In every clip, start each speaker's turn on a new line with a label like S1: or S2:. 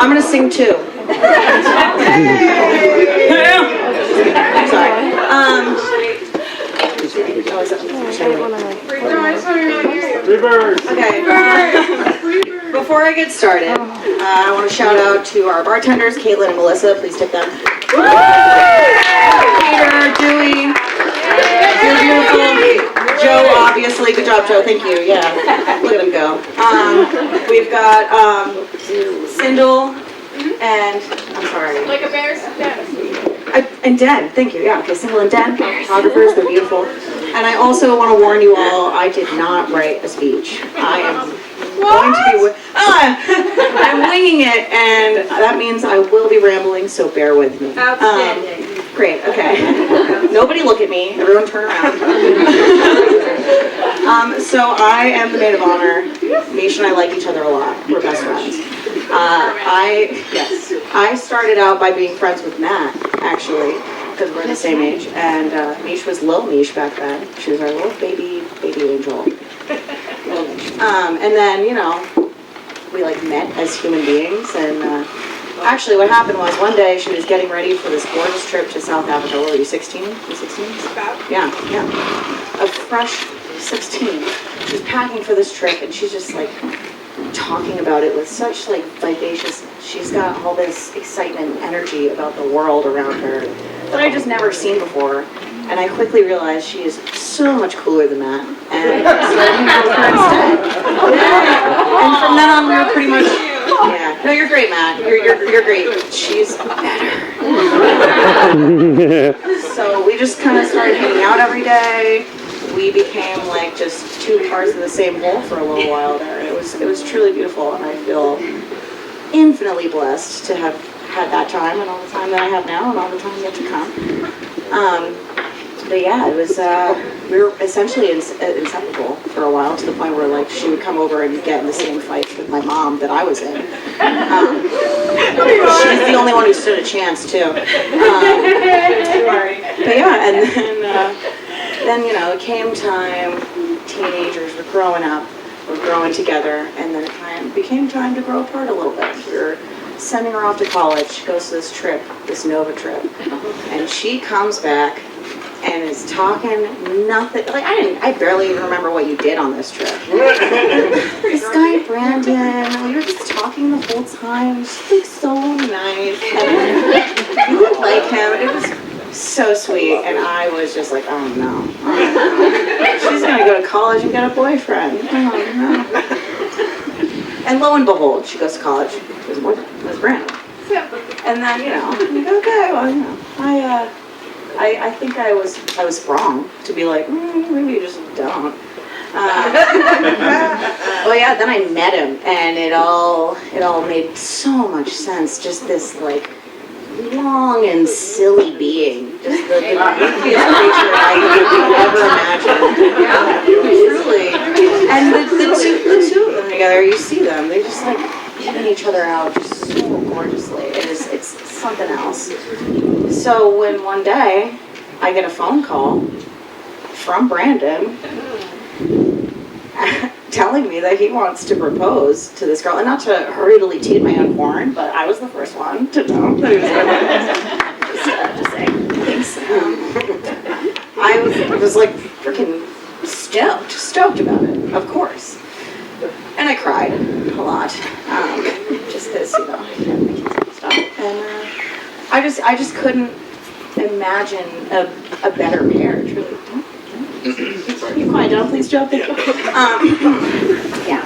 S1: I'm going to sing too. Sorry. Okay. Before I get started, I want to shout out to our bartenders, Caitlin and Melissa. Please tip them. Peter, Dewey, you're beautiful. Joe, obviously. Good job, Joe. Thank you. Yeah. Look at him go. We've got Sindel and, I'm sorry.
S2: Like a bear's den.
S1: And Den. Thank you. Yeah. Okay. Sindel and Den, photographers. They're beautiful. And I also want to warn you all, I did not write a speech. I am going to be... I'm winging it, and that means I will be rambling, so bear with me.
S2: Outstanding.
S1: Great, okay. Nobody look at me. Everyone turn around. So I am the maid of honor. Misha and I like each other a lot. We're best friends. I started out by being friends with Matt, actually, because we're the same age. And Misha was Lil Mish back then. She was our little baby angel. And then, you know, we like met as human beings, and actually what happened was one day she was getting ready for this gorgeous trip to South Africa. What were you, 16? You 16? Yeah. A fresh 16. She's packing for this trip, and she's just like talking about it with such like vivacious. She's got all this excitement and energy about the world around her that I just never seen before. And I quickly realized she is so much cooler than that. And started hanging out with her instead. And from then on, we were pretty much, yeah. No, you're great, Matt. You're great. She's better. So we just kind of started hanging out every day. We became like just two parts of the same whole for a little while there. It was truly beautiful, and I feel infinitely blessed to have had that time and all the time that I have now and all the time yet to come. But yeah, it was, we were essentially inseparable for a while, to the point where like she would come over and get in the same fights with my mom that I was in. She's the only one who stood a chance too. But yeah, and then you know, it came time, teenagers were growing up, we're growing together, and then it became time to grow apart a little bit. We were sending her off to college. She goes to this trip, this Nova trip, and she comes back and is talking nothing. Like I barely even remember what you did on this trip. This guy Brandon, we were just talking the whole time. Just like so nice. And you would like him. It was so sweet, and I was just like, oh no. She's gonna go to college and get a boyfriend. Oh no. And lo and behold, she goes to college. It was Brandon. And then, you know, okay, well, you know, I think I was wrong to be like, maybe you just don't. Well, yeah, then I met him, and it all made so much sense. Just this like long and silly being, just the goofiest creature I could ever imagine. Truly. And the two of them together, you see them, they just like getting each other out just so gorgeously. It's something else. So when one day I get a phone call from Brandon telling me that he wants to propose to this girl, and not to hurriedly toot my own horn, but I was the first one to know that he was going to just saying. Thanks. I was like freaking stoked about it, of course. And I cried a lot, just because, you know, I can't stop. And I just couldn't imagine a better pair, truly. You quiet down, please, Joe. Thank you. Yeah.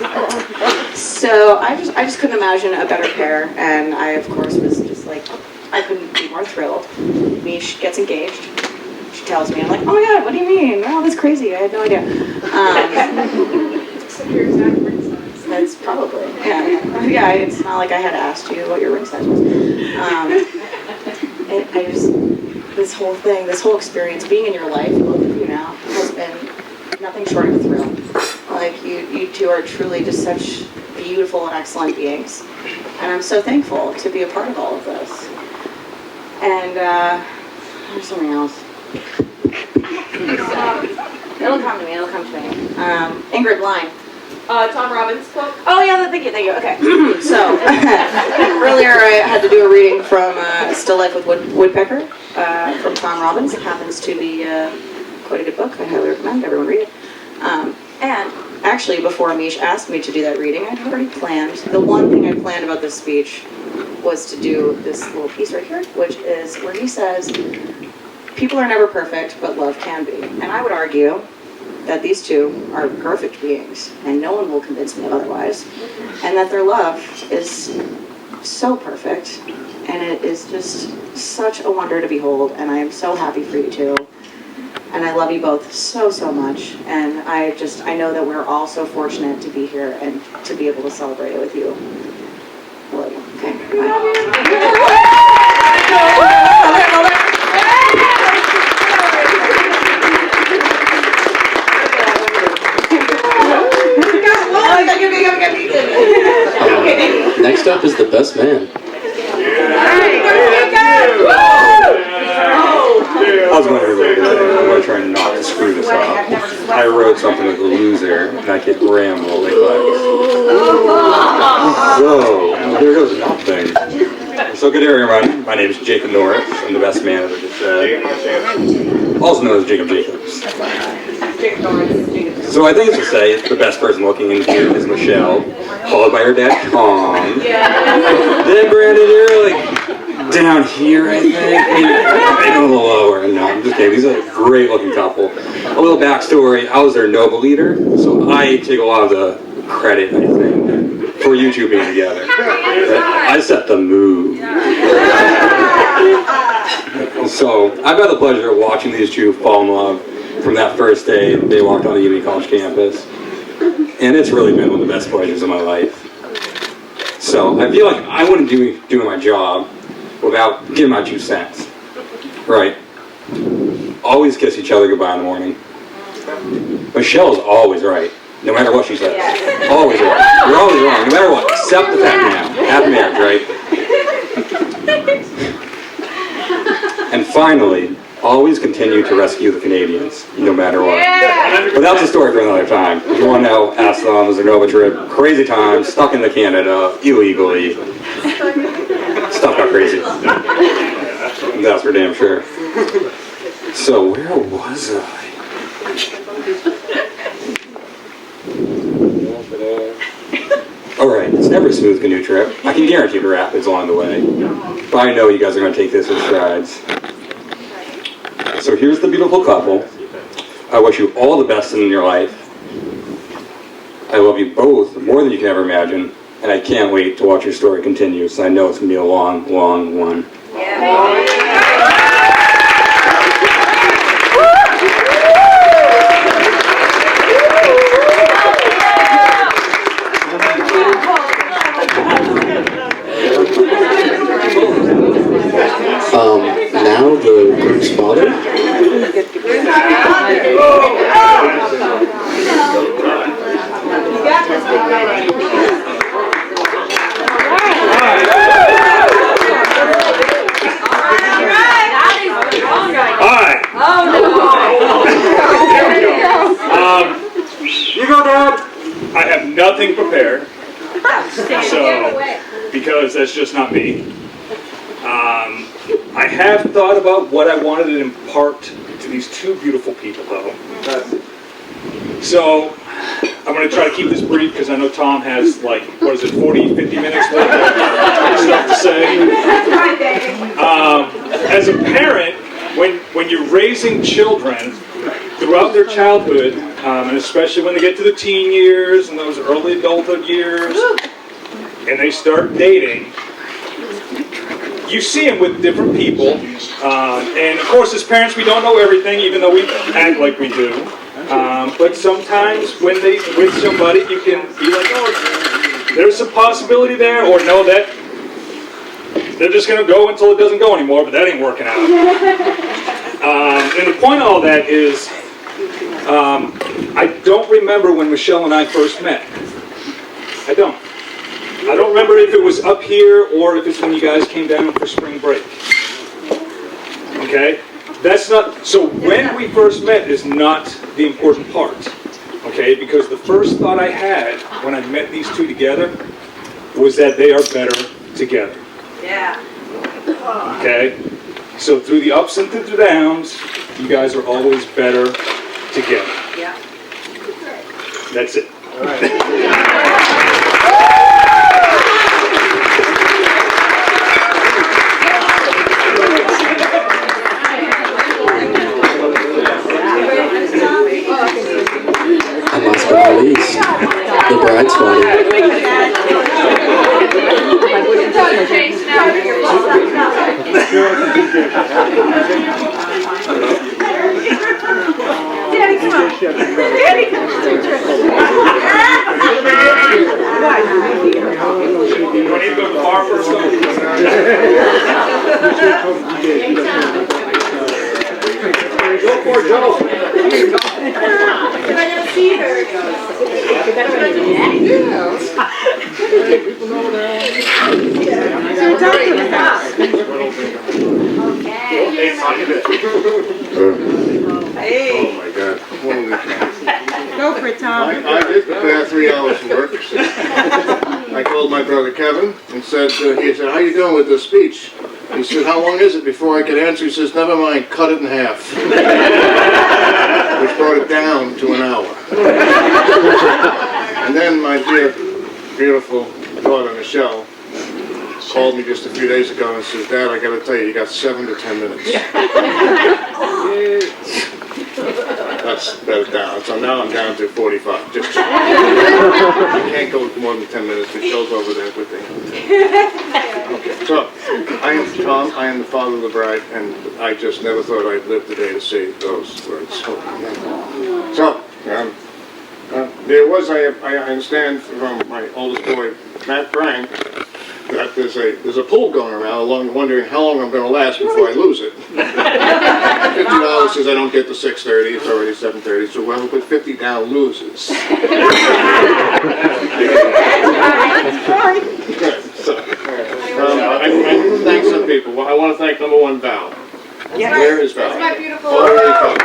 S1: So I just couldn't imagine a better pair, and I, of course, was just like, I couldn't be more thrilled. Mish gets engaged. She tells me, I'm like, oh my god, what do you mean? Oh, that's crazy. I had no idea.
S2: Your exact ring size.
S1: That's probably, yeah. Yeah, it's not like I had asked you what your ring size was. This whole thing, this whole experience, being in your life, both of you now, has been nothing short of a thrill. Like, you two are truly just such beautiful and excellent beings. And I'm so thankful to be a part of all of this. And, there's something else. It'll come to me, Ingrid, line.
S2: Tom Robbins quote.
S1: Oh yeah, thank you, okay. So, earlier I had to do a reading from Still Life with Woodpecker from Tom Robbins. It happens to be quite a good book. I highly recommend everyone read it. And actually, before Amish asked me to do that reading, I'd already planned. The one thing I planned about this speech was to do this little piece right here, which is where he says, people are never perfect, but love can be. And I would argue that these two are perfect beings, and no one will convince me of otherwise, and that their love is so perfect, and it is just such a wonder to behold, and I am so happy for you two. And I love you both so, so much. And I know that we're all so fortunate to be here and to be able to celebrate it with you. I love you. Okay.
S3: Next up is the best man.
S4: How's it going, everybody? I'm going to try not to screw this up. I wrote something with a loser, and I could ramble like so, there goes nothing. So good evening, everyone. My name is Jacob Norris. I'm the best man, as I just said. Also known as Jacob Jacobs. So I think it's to say it's the best person looking in here is Michelle, followed by her dad, Tom. Then Brandon, you're like down here, I think. Maybe a little lower. No, I'm just kidding. These are a great looking couple. A little backstory, I was their noble leader, so I take a lot of the credit, I think, for you two being together. I set the mood. So I've had the pleasure of watching these two fall in love from that first day they walked on the Unity College campus. And it's really been one of the best pleasures of my life. So I feel like I wouldn't be doing my job without giving my 2 cents. Right. Always kiss each other goodbye in the morning. Michelle's always right, no matter what she says. Always right. You're always wrong, no matter what, except the fact now. Happy marriage, right? And finally, always continue to rescue the Canadians, no matter what. But that's a story for another time. If you want to know, ask them. It was a Nova trip, crazy time, stuck in Canada, illegally. Stuff got crazy. That's for damn sure. So where was I? Alright, it's never a smooth canoe trip. I can guarantee the rapids along the way. But I know you guys are going to take this in strides. So here's the beautiful couple. I wish you all the best in your life. I love you both more than you can ever imagine. And I can't wait to watch your story continue, so I know it's going to be a long, long one.
S3: Now the group's father.
S4: You go, Dad. I have nothing prepared, so because that's just not me. I have thought about what I wanted to impart to these two beautiful people, though. So I'm going to try to keep this brief because I know Tom has, like, 40, 50 minutes worth of stuff to say. As a parent, when you're raising children throughout their childhood, and especially when they get to the teen years and those early adulthood years, and they start dating, you see them with different people, and of course as parents we don't know everything, even though we act like we do, but sometimes when they with somebody you can be like, oh, there's a possibility there, or no, that they're just going to go until it doesn't go anymore, but that ain't working out. And the point of all that is, I don't remember when Michelle and I first met. I don't remember if it was up here or if it's when you guys came down for spring break. Okay? That's not, so when we first met is not the important part. Okay?
S5: okay? Because the first thought I had when I met these two together was that they are better together.
S2: Yeah.
S5: Okay? So through the ups and through the downs, you guys are always better together.
S2: Yeah.
S5: That's it.
S3: And last but not least, the bride's father.
S2: Daddy, come on. Daddy, come on.
S5: You want to go to the bar first? Go for it, Joe.
S2: Can I go see her?
S6: Oh my God. Holy cow.
S2: Go for it, Tom.
S6: I did prepare 3 hours of work. I called my brother Kevin and said, he said, how you doing with this speech? He said, how long is it? Before I could answer, he says, never mind, cut it in half. Which brought it down to an hour. And then my dear, beautiful daughter, Michelle, called me just a few days ago and says, Dad, I got to tell you, you got 7 to 10 minutes. That's better down. So now I'm down to 45. Just I can't go more than 10 minutes. Michelle's over there with me. Okay, so I am Tom. I am the father of the bride, and I just never thought I'd live the day to see those words. So there was, I understand from my oldest boy, Matt Bryan, that there's a pool going around wondering how long I'm going to last before I lose it. $50 says I don't get to 6:30, it's already 7:30, so whoever put 50 down loses. So, I thank some people. I want to thank number one, Val.
S2: Yes.
S6: Where is Val?
S2: That's my beautiful
S6: Oh, there you go.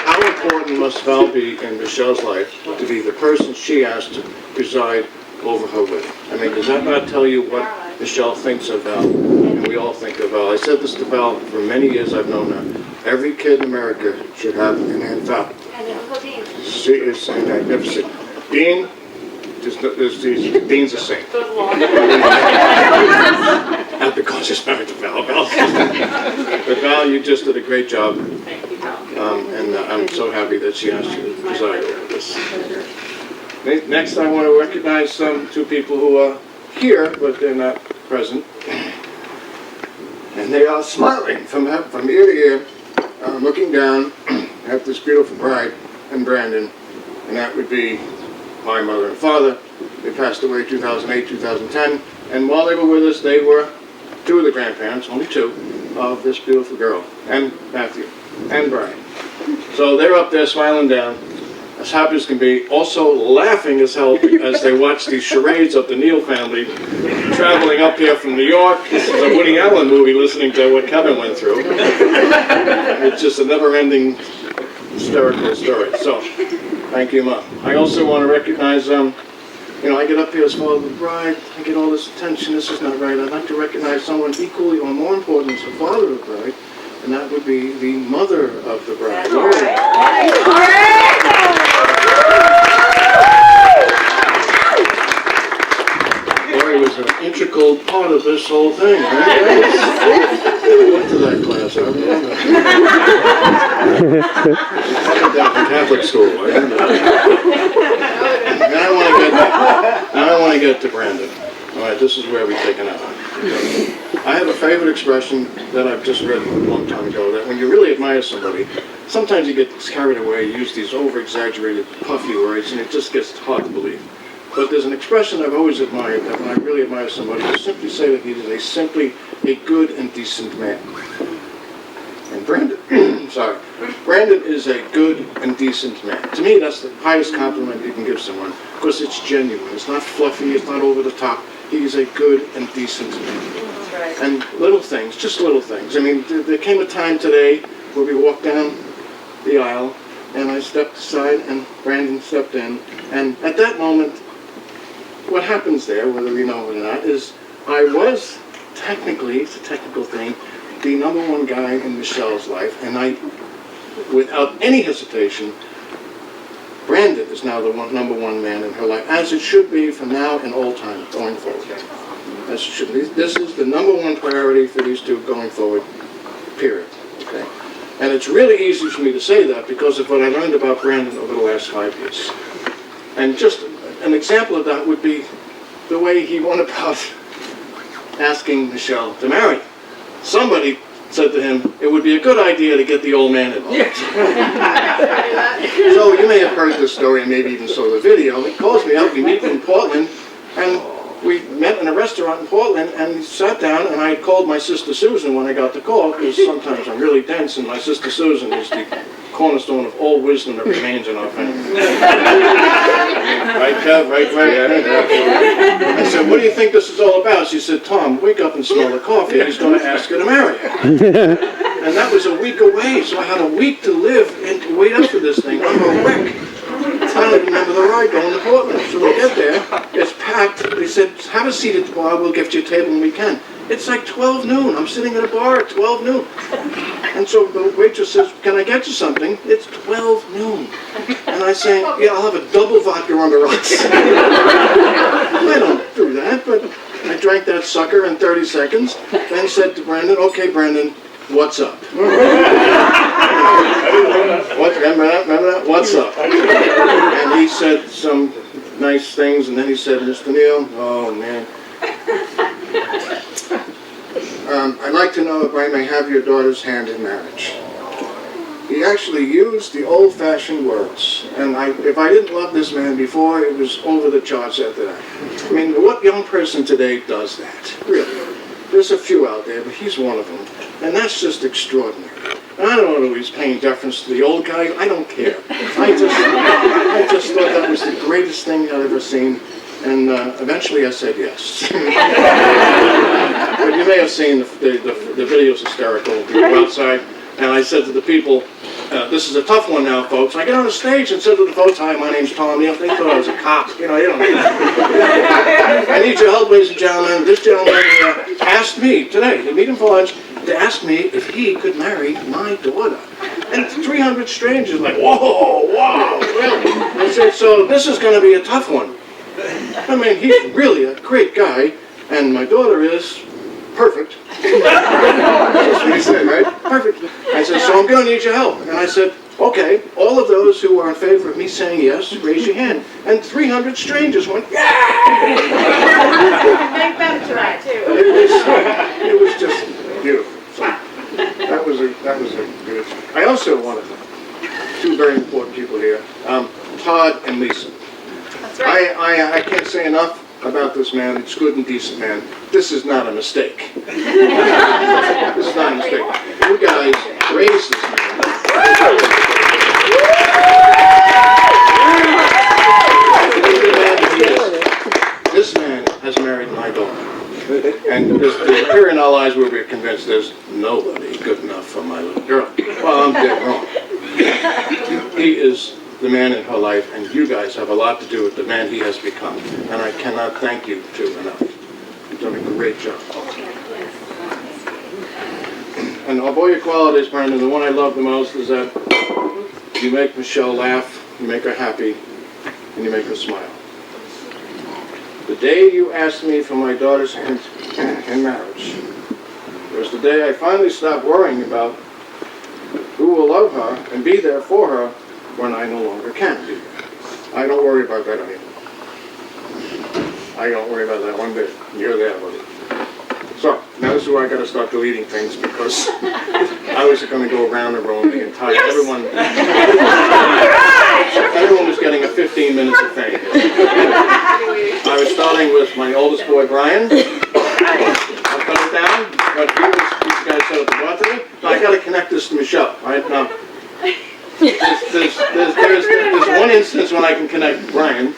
S6: How important must Val be in Michelle's life to be the person she asked to preside over her wedding? I mean, does that not tell you what Michelle thinks of Val? And we all think of Val. I said this to Val for many years. I've known her. Every kid in America should have an Aunt Val.
S2: And Uncle Dean.
S6: She is magnificent. Dean, Dean's a saint. Not because she's married to Val. But Val, you just did a great job. And I'm so happy that she asked you to preside over this. Next, I want to recognize two people who are here, but they're not present. And they are smiling from ear to ear, looking down at this beautiful bride and Brandon. And that would be my mother and father. They passed away 2008, 2010. And while they were with us, they were two of the grandparents, only two, of this beautiful girl, and Matthew, and Brian. So they're up there smiling down, as happy as can be, also laughing as hell as they watch these charades of the Neal family traveling up here from New York. This is a Woody Allen movie, listening to what Kevin went through. It's just a never-ending hysterical story. So, thank you, Mom. I also want to recognize, I get up here as father of the bride, I get all this attention, this is not right. I'd like to recognize someone equally or more important as the father of the bride, and that would be the mother of the bride. Lori was an integral part of this whole thing, right? I went to that class, I remember. I went down to Catholic school, I remember. Now I want to get to Brandon. All right, this is where we take an hour. I have a favorite expression that I've just read a long time ago, that when you really admire somebody, sometimes you get carried away, you use these over-exaggerated, puffy words, and it just gets hard to believe. But there's an expression I've always admired, that when I really admire somebody, you simply say that he is simply a good and decent man. And Brandon, Brandon is a good and decent man. To me, that's the highest compliment you can give someone, because it's genuine. It's not fluffy, it's not over the top. He is a good and decent man. And little things, just little things. I mean, there came a time today where we walked down the aisle, and I stepped aside, and Brandon stepped in. And at that moment, what happens there, whether we know it or not, is I was technically, it's a technical thing, the number one guy in Michelle's life, and I, without any hesitation, Brandon is now the number one man in her life, as it should be from now and all time going forward. As it should be. This is the number one priority for these two going forward, period. Okay? And it's really easy for me to say that because of what I learned about Brandon over the last 5 years. And just an example of that would be the way he went about asking Michelle to marry. Somebody said to him, it would be a good idea to get the old man involved. So you may have heard this story and maybe even saw the video. He calls me up, we meet in Portland, and we met in a restaurant in Portland, and we sat down, and I had called my sister Susan when I got the call, because sometimes I'm really dense, and my sister Susan is the cornerstone of all wisdom that remains in our family. Right, Kev? Right? I said, what do you think this is all about? She said, Tom, wake up and smell the coffee. He's going to ask her to marry her. And that was a week away, so I had a week to live and to wait up for this thing. I'm a wreck. I don't even remember the ride going to Portland. So we get there, it's packed. They said, have a seat at the bar, we'll get you a table when we can. It's like 12 noon. I'm sitting at a bar at 12 noon. And so the waitress says, can I get you something? It's 12 noon. And I say, yeah, I'll have a double vodka on the rocks. I don't do that, but I drank that sucker in 30 seconds. Then said to Brandon, okay, Brandon, what's up? Remember that? What's up? And he said some nice things, and then he said, Mr. Neal, oh man. I'd like to know if I may have your daughter's hand in marriage. He actually used the old-fashioned words, and if I didn't love this man before, it was over the charts after that. I mean, what young person today does that? Really? There's a few out there, but he's one of them, and that's just extraordinary. And I don't know if he's paying deference to the old guy. I don't care. I just thought that was the greatest thing I'd ever seen. And eventually I said yes. But you may have seen the video's hysterical. We were outside, and I said to the people, this is a tough one now, folks. I get on the stage and said to the folks, hi, my name's Tom Neal. They thought I was a cop. You know, you don't know. I need your help, ladies and gentlemen. This gentleman asked me today, to meet him for lunch, to ask me if he could marry my daughter. And 300 strangers like, whoa, wow, really? I said, so this is going to be a tough one. I mean, he's really a great guy, and my daughter is perfect. That's what he said, right? Perfect. I said, so I'm going to need your help. And I said, okay, all of those who are in favor of me saying yes, raise your hand. And 300 strangers went, yeah!
S2: Make them try, too.
S6: It was just beautiful. So that was a good. I also wanted two very important people here, Todd and Lisa.
S2: That's right.
S6: I can't say enough about this man. It's good and decent man. This is not a mistake. This is not a mistake. You guys raised this man. This man has married my daughter. And there's a period in our lives where we're convinced there's nobody good enough for my little girl. Well, I'm dead wrong. He is the man in her life, and you guys have a lot to do with the man he has become. And I cannot thank you two enough. You've done a great job. And of all your qualities, Brandon, the one I love the most is that you make Michelle laugh, you make her happy, and you make her smile. The day you asked me for my daughter's hand in marriage was the day I finally stopped worrying about who will love her and be there for her when I no longer can be there. I don't worry about that anymore. I don't worry about that one bit. You're there, buddy. So, now this is where I got to start deleting things because I was going to go around and around the entire, everyone was getting a 15 minutes of fame. I was starting with my oldest boy, Brian. I'll cut it down. But these guys set up the bar today. Now I got to connect this to Michelle, right? Now, there's one instance when I can connect Brian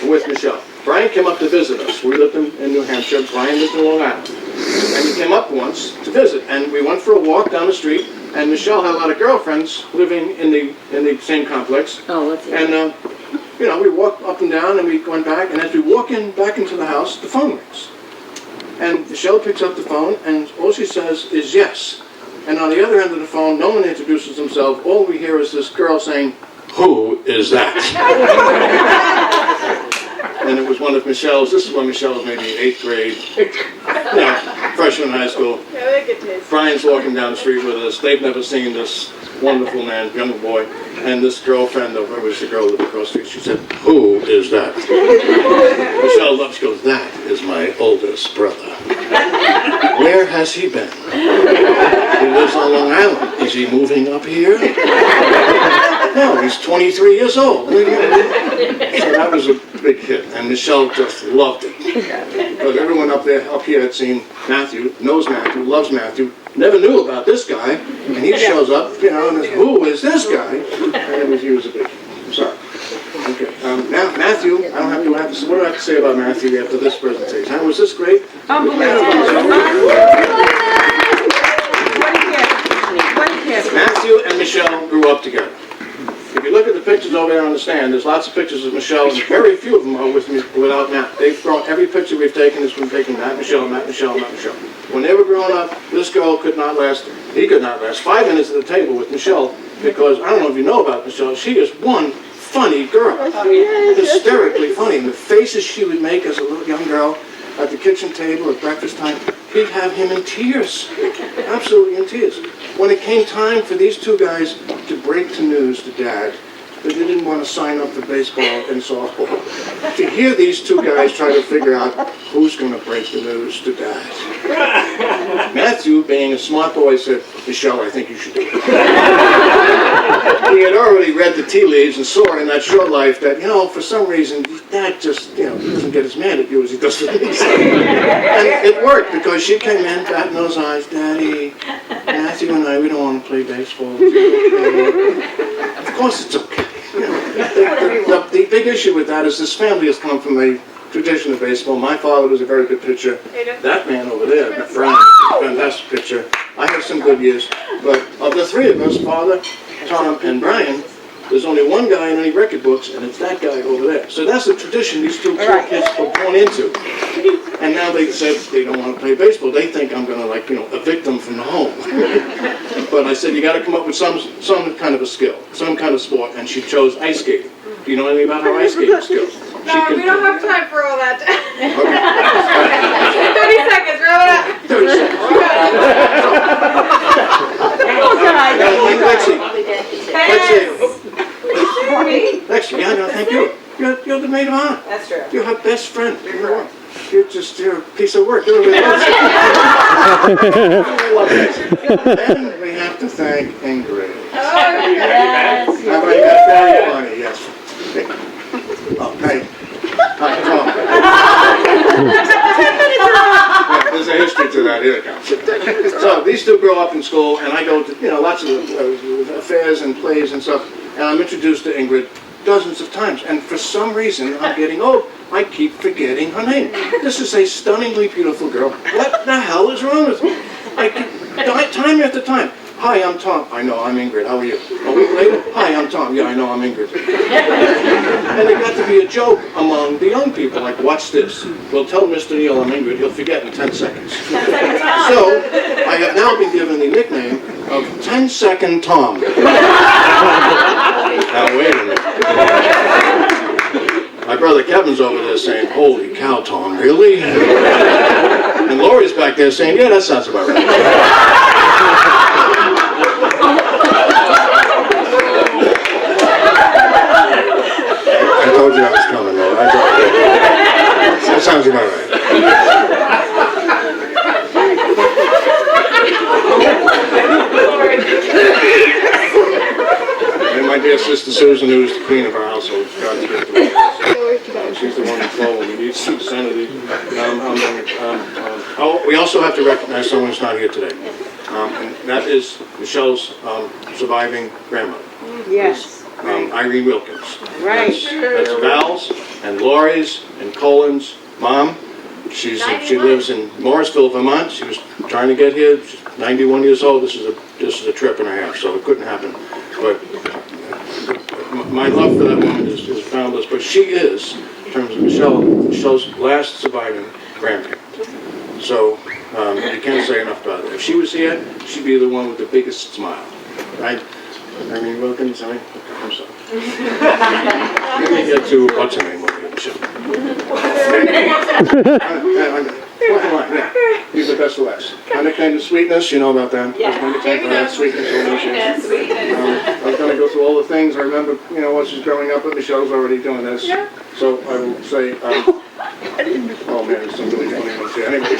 S6: with Michelle. Brian came up to visit us. We lived in New Hampshire. Brian lived in Long Island. And he came up once to visit. And we went for a walk down the street. And Michelle had a lot of girlfriends living in the same complex.
S2: Oh, let's see.
S6: And, you know, we walked up and down and we went back, and as we walk back into the house, the phone rings. And Michelle picks up the phone, and all she says is yes. And on the other end of the phone, no one introduces themselves. All we hear is this girl saying, "Who is that?" And it was one of Michelle's, this is when Michelle was maybe in 8th grade, freshman in high school. Brian's walking down the street with us. They've never seen this wonderful man, young boy. And this girlfriend of her was the girl that lived across the street. She said, "Who is that?" Michelle loves, she goes, "That is my oldest brother." "Where has he been?" "He lives on Long Island." "Is he moving up here?" "No, he's 23 years old." So that was a big hit, and Michelle just loved it. Because everyone up here had seen Matthew, knows Matthew, loves Matthew, never knew about this guy, and he shows up, you know, and says, "Who is this guy?" And he was a big hit. I'm sorry. Okay, now Matthew, I don't have to, what do I have to say about Matthew after this presentation? Huh? Was this great? Matthew and Michelle grew up together. If you look at the pictures over there on the stand, there's lots of pictures of Michelle, and very few of them are with me without Matt. They've grown, every picture we've taken has been taken Matt, Michelle, Matt, Michelle, Matt, Michelle. When they were growing up, this girl could not last 5 minutes at the table with Michelle, because I don't know if you know about Michelle, she is one funny girl. Hysterically funny. And the faces she would make as a little young girl at the kitchen table at breakfast time, he'd have him in tears. Absolutely in tears. When it came time for these two guys to break the news to Dad that they didn't want to sign up for baseball and softball, to hear these two guys try to figure out who's going to break the news to Dad. Matthew, being a smart boy, said, "Michelle, I think you should do it." He had already read the tea leaves and saw in that short life that, you know, for some reason, Dad just, you know, he doesn't get as mad at you as he does with me. And it worked, because she came in, batting those eyes, "Daddy, Matthew and I, we don't want to play baseball. Is it okay?" Of course it's okay. You know, the big issue with that is this family has come from a tradition of baseball. My father was a very good pitcher. That man over there, Brian, fantastic pitcher. I had some good years. But of the three of us, Father, Tom, and Brian, there's only one guy in any record books, and it's that guy over there. So that's the tradition these two kids were born into. And now they said they don't want to play baseball. They think I'm going to, like, you know, evict them from the home. But I said, you got to come up with some kind of a skill, some kind of sport, and she chose ice skating. Do you know anything about her ice skating skills?
S7: No, we don't have time for all that.
S6: Okay.
S7: 30 seconds, roll it up.
S6: 30 seconds. Lexi, yeah, no, thank you. You're the maid of honor.
S7: That's true.
S6: You're her best friend. You're a piece of work. Everybody loves you. Everybody loves you. And we have to thank Ingrid.
S7: Yes.
S6: Everybody got very funny, yes. Oh, hey. Hi, Tom. Yeah, there's a history to that. Here it comes. So these two grow up in school, and I go to, you know, lots of affairs and plays and stuff, and I'm introduced to Ingrid dozens of times, and for some reason I'm getting old. I keep forgetting her name. This is a stunningly beautiful girl. What the hell is wrong with me? I keep, time after time. Hi, I'm Tom. I know, I'm Ingrid. How are you? A week later, hi, I'm Tom. Yeah, I know, I'm Ingrid. And it got to be a joke among the young people, like, watch this. We'll tell Mr. Neal I'm Ingrid. He'll forget in 10 seconds. So, I have now been given the nickname of 10-Second Tom. Now, wait a minute. My brother Kevin's over there saying, "Holy cow, Tom, really?" And Lori's back there saying, "Yeah, that sounds about right." I told you that was coming, though. That sounds about right. And my dear sister Susan, who is the queen of our household, God's gift to us. She's the one who's flowing. We need some sanity. We also have to recognize someone who's not here today. And that is Michelle's surviving grandmother.
S2: Yes.
S6: Irene Wilkins.
S2: Right.
S6: That's Val's and Lori's and Colin's mom. She lives in Morrisville, Vermont. She was trying to get here. She's 91 years old. This is a trip and a half, so it couldn't happen. But my love for that woman is boundless. But she is, in terms of Michelle's last surviving grandparent. So you can't say enough about it. If she was here, she'd be the one with the biggest smile, right? I mean, welcome, sorry. I'm sorry. Let me get to what's her name over here, Michelle. Fourth line, yeah. He's the best of last. My nickname is Sweetness. You know about that.
S7: Yeah.
S6: That's my nickname for that. Sweetness. I was going to go through all the things. I remember, what she's growing up, but Michelle's already doing this. Yeah. So I will say, oh man, there's some really funny ones here. Anyway.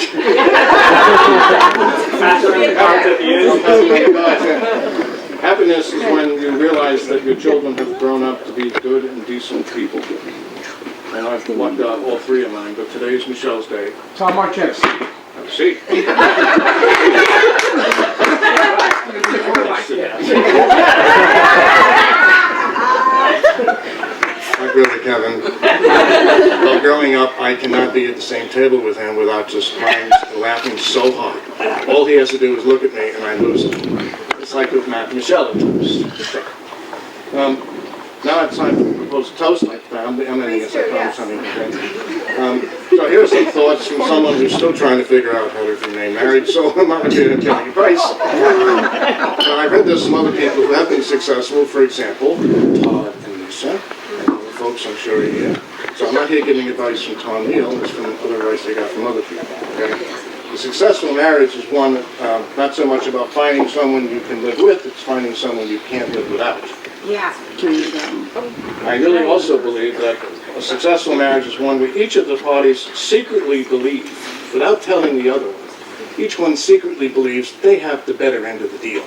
S6: Happiness is when you realize that your children have grown up to be good and decent people. And I've lucked out all three of mine, but today's Michelle's day.
S2: Tom Marquez.
S6: Have a seat. Not really, Kevin. Well, growing up, I cannot be at the same table with him without just crying and laughing so hard. All he has to do is look at me and I lose it. It's like with Matt and Michelle at times. Now it's time to propose a toast. I'm ending this, I promise something. So here are some thoughts from someone who's still trying to figure out how to remain married, so I'm not going to tell you price. I've read there's some other people who have been successful, for example, Todd and Lisa, and other folks I'm sure are here. So I'm not here giving advice from Hoeckel Neal, it's from other advice I got from other people. Okay? A successful marriage is one not so much about finding someone you can live with, it's finding someone you can't live without.
S7: Yeah.
S6: I really also believe that a successful marriage is one where each of the parties secretly believe, without telling the other one, each one secretly believes they have the better end of the deal.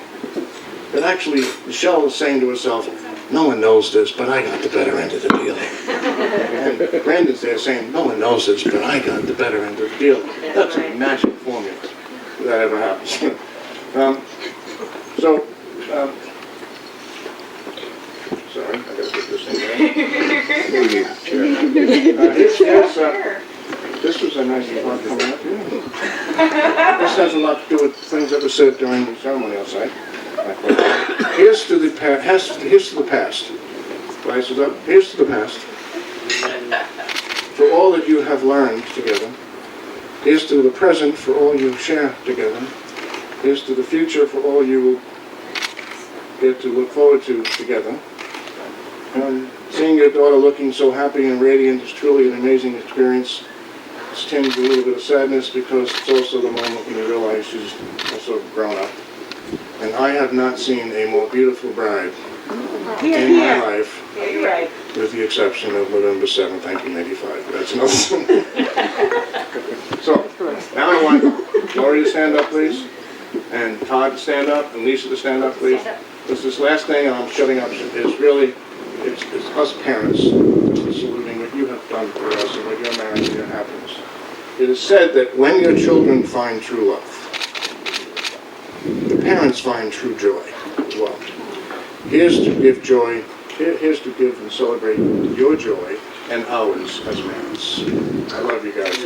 S6: But actually, Michelle is saying to herself, no one knows this, but I got the better end of the deal. And Brandon's there saying, no one knows this, but I got the better end of the deal. That's a magic formula if that ever happens. Sorry, I gotta put this in there. This was a nice part coming up here. This has a lot to do with things that were said during the ceremony outside. Here's to the past. Here's to the past. Glasses up. Here's to the past. For all that you have learned together. Here's to the present for all you share together. Here's to the future for all you will get to look forward to together. Seeing your daughter looking so happy and radiant is truly an amazing experience. It's tinged with a little bit of sadness because it's also the moment when you realize she's also grown up. And I have not seen a more beautiful bride in my life, with the exception of November 7th, 1985. That's another thing. So, now I want Lori to stand up, please, and Todd to stand up, and Lisa to stand up, please. This last thing, and I'm shutting up, is really, it's us parents saluting what you have done for us and what your marriage and your happiness. It is said that when your children find true love, the parents find true joy as well. Here's to give joy, here's to give and celebrate your joy and ours as parents. I love you guys.